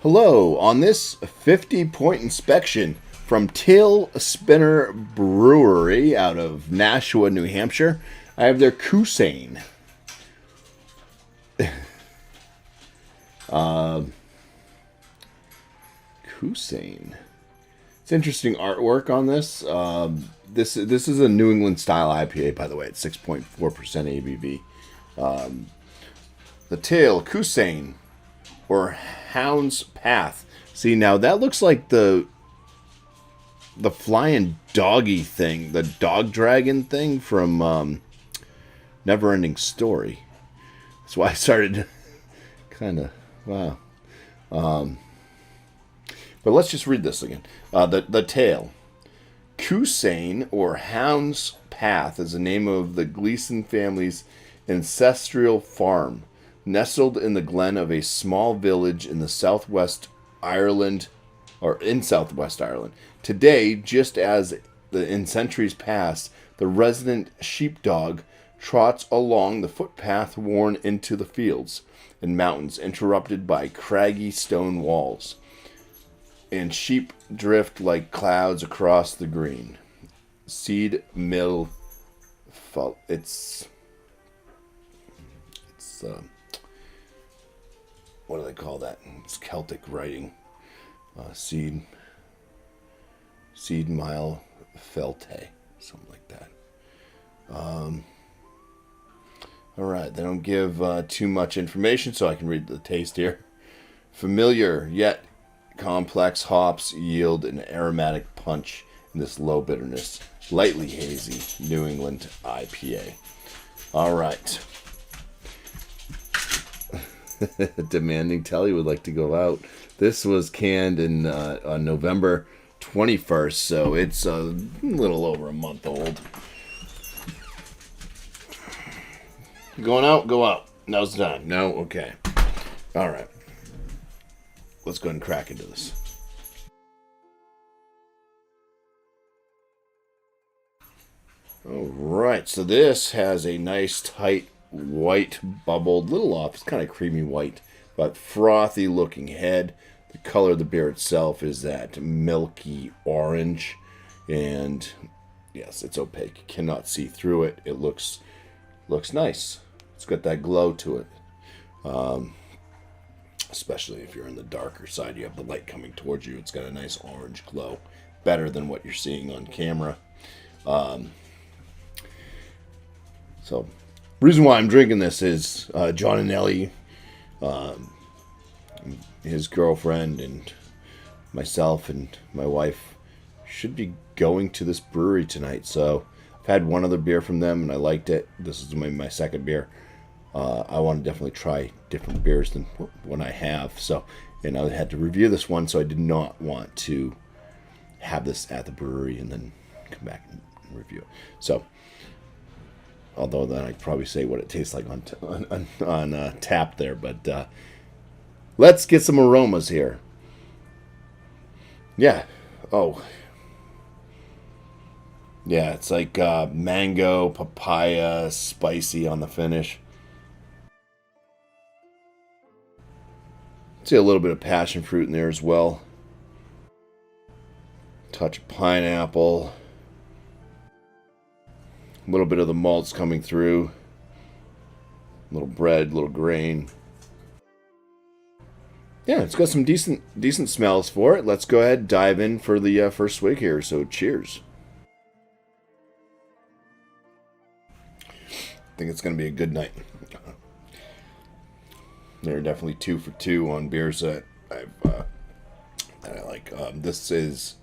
Hello, on this 50-point inspection from Tail Spinner Brewery out of Nashua, New Hampshire, I have their Coosane. Coosane. It's interesting artwork on this. This is a New England style IPA, by the way. It's 6.4% ABV. The Tail Coosane, or Hound's Path. See, now that looks like the flying doggy thing, the dog dragon thing from Neverending Story. That's why I started kind of, wow. But let's just read this again. The tale. Coosane, or Hound's Path, is the name of the Gleeson family's ancestral farm, nestled in the glen of a small village in the southwest Ireland, or in southwest Ireland. Today, just as in centuries past, the resident sheepdog trots along the footpath worn into the fields and mountains, interrupted by craggy stone walls, and sheep drift like clouds across the green. Cead Mile, it's what do they call that? It's Celtic writing. Cead Mile, fáilte, something like that. All right, they don't give too much information, so I can read the taste here. Familiar yet complex hops yield an aromatic punch in this low bitterness, lightly hazy New England IPA. All right. Demanding Telly would like to go out. This was canned in on November 21st, so it's a little over a month old. Going out? Go out. Now's the time. No? Okay. All right. Let's go ahead and crack into this. All right. So this has a nice, tight, white, bubbled, little off. It's kind of creamy white, but frothy looking head. The color of the beer itself is that milky orange. And yes, it's opaque. You cannot see through it. It looks nice. It's got that glow to it. Especially if you're in the darker side, you have the light coming towards you. It's got a nice orange glow, better than what you're seeing on camera. So, reason why I'm drinking this is John and Ellie, his girlfriend, and myself and my wife should be going to this brewery tonight. So, I've had one other beer from them, and I liked it. This is my second beer. I want to definitely try different beers than what I have. So, and I had to review this one, so I did not want to have this at the brewery and then come back and review it. So, although then I'd probably say what it tastes like on tap there. But let's get some aromas here. Yeah. Oh. Yeah, it's like mango, papaya, spicy on the finish. See a little bit of passion fruit in there as well. Touch of pineapple. A little bit of the malts coming through. A little bread, a little grain. Yeah, it's got some decent smells for it. Let's go ahead and dive in for the first swig here. So cheers. I think it's going to be a good night. They're definitely 2 for 2 on beers that I like. This is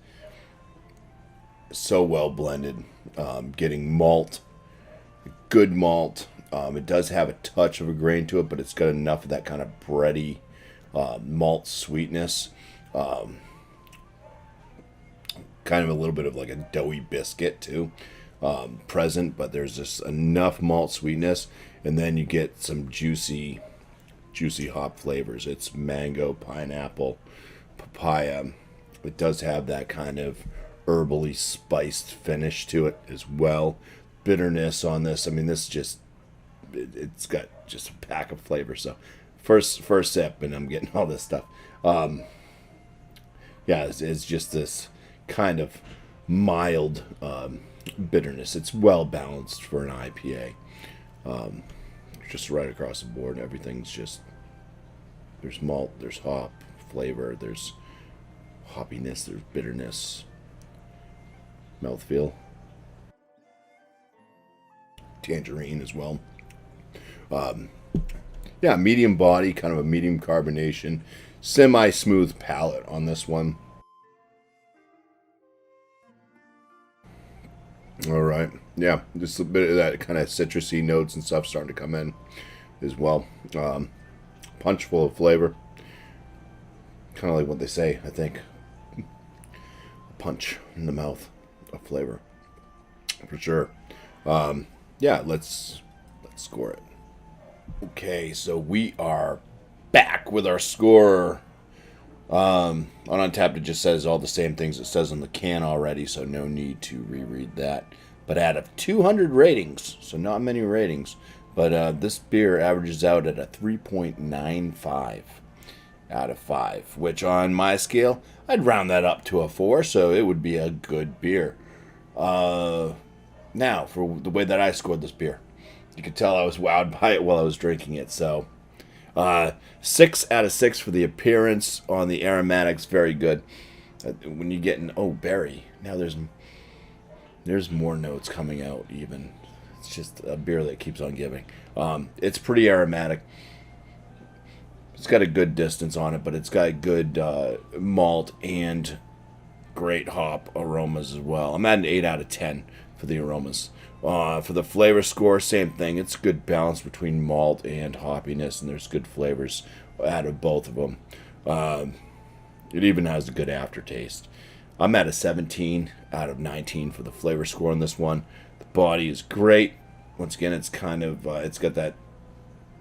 so well blended. Getting malt, good malt. It does have a touch of a grain to it, but it's got enough of that kind of bready malt sweetness. Kind of a little bit of like a doughy biscuit too. Present, but there's just enough malt sweetness, and then you get some juicy hop flavors. It's mango, pineapple, papaya. It does have that kind of herbally spiced finish to it as well. Bitterness on this. I mean, this just it's got just a pack of flavor. So first sip, and I'm getting all this stuff. Yeah, it's just this kind of mild bitterness. It's well balanced for an IPA. Just right across the board, everything's just, there's malt, there's hop flavor, there's hoppiness, there's bitterness, mouthfeel, tangerine as well. Yeah, medium body, kind of a medium carbonation, semi-smooth palate on this one. All right, yeah, just a bit of that kind of citrusy notes and stuff starting to come in as well. Punch full of flavor, kind of like what they say, I think. A punch in the mouth of flavor, for sure. Yeah, let's score it. Okay, so we are back with our score. On Untapped, it just says all the same things it says on the can already, so no need to reread that. But out of 200 ratings, so not many ratings, but this beer averages out at a 3.95 out of 5, which on my scale, I'd round that up to a 4, so it would be a good beer. Now, for the way that I scored this beer, you could tell I was wowed by it while I was drinking it, so 6 out of 6 for the appearance. On the aromatics, very good. When you get in, berry. Now there's more notes coming out even. It's just a beer that keeps on giving. It's pretty aromatic. It's got a good distance on it, but it's got good malt and great hop aromas as well. I'm at an 8 out of 10 for the aromas. For the flavor score, same thing. It's good balance between malt and hoppiness, and there's good flavors out of both of them. It even has a good aftertaste. I'm at a 17 out of 19 for the flavor score on this one. The body is great. Once again, it's kind of it's got that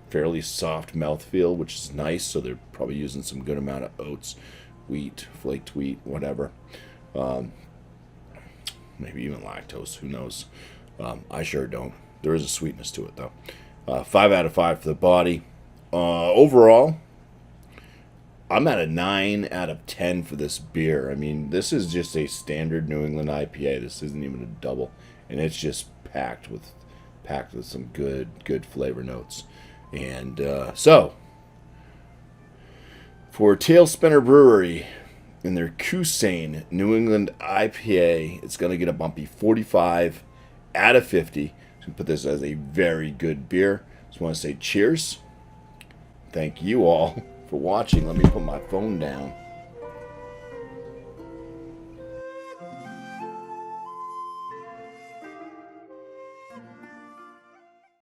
fairly soft mouthfeel, which is nice. So they're probably using some good amount of oats, wheat, flaked wheat, whatever. Maybe even lactose. Who knows? I sure don't. There is a sweetness to it, though. 5 out of 5 for the body. Overall, I'm at a 9 out of 10 for this beer. I mean, this is just a standard New England IPA. This isn't even a double, and it's just packed with some good flavor notes. And so, for Tailspinner Brewery in their Coosane New England IPA, it's going to get a bumpy 45 out of 50. So put this as a very good beer. Just want to say cheers. Thank you all for watching. Let me put my phone down.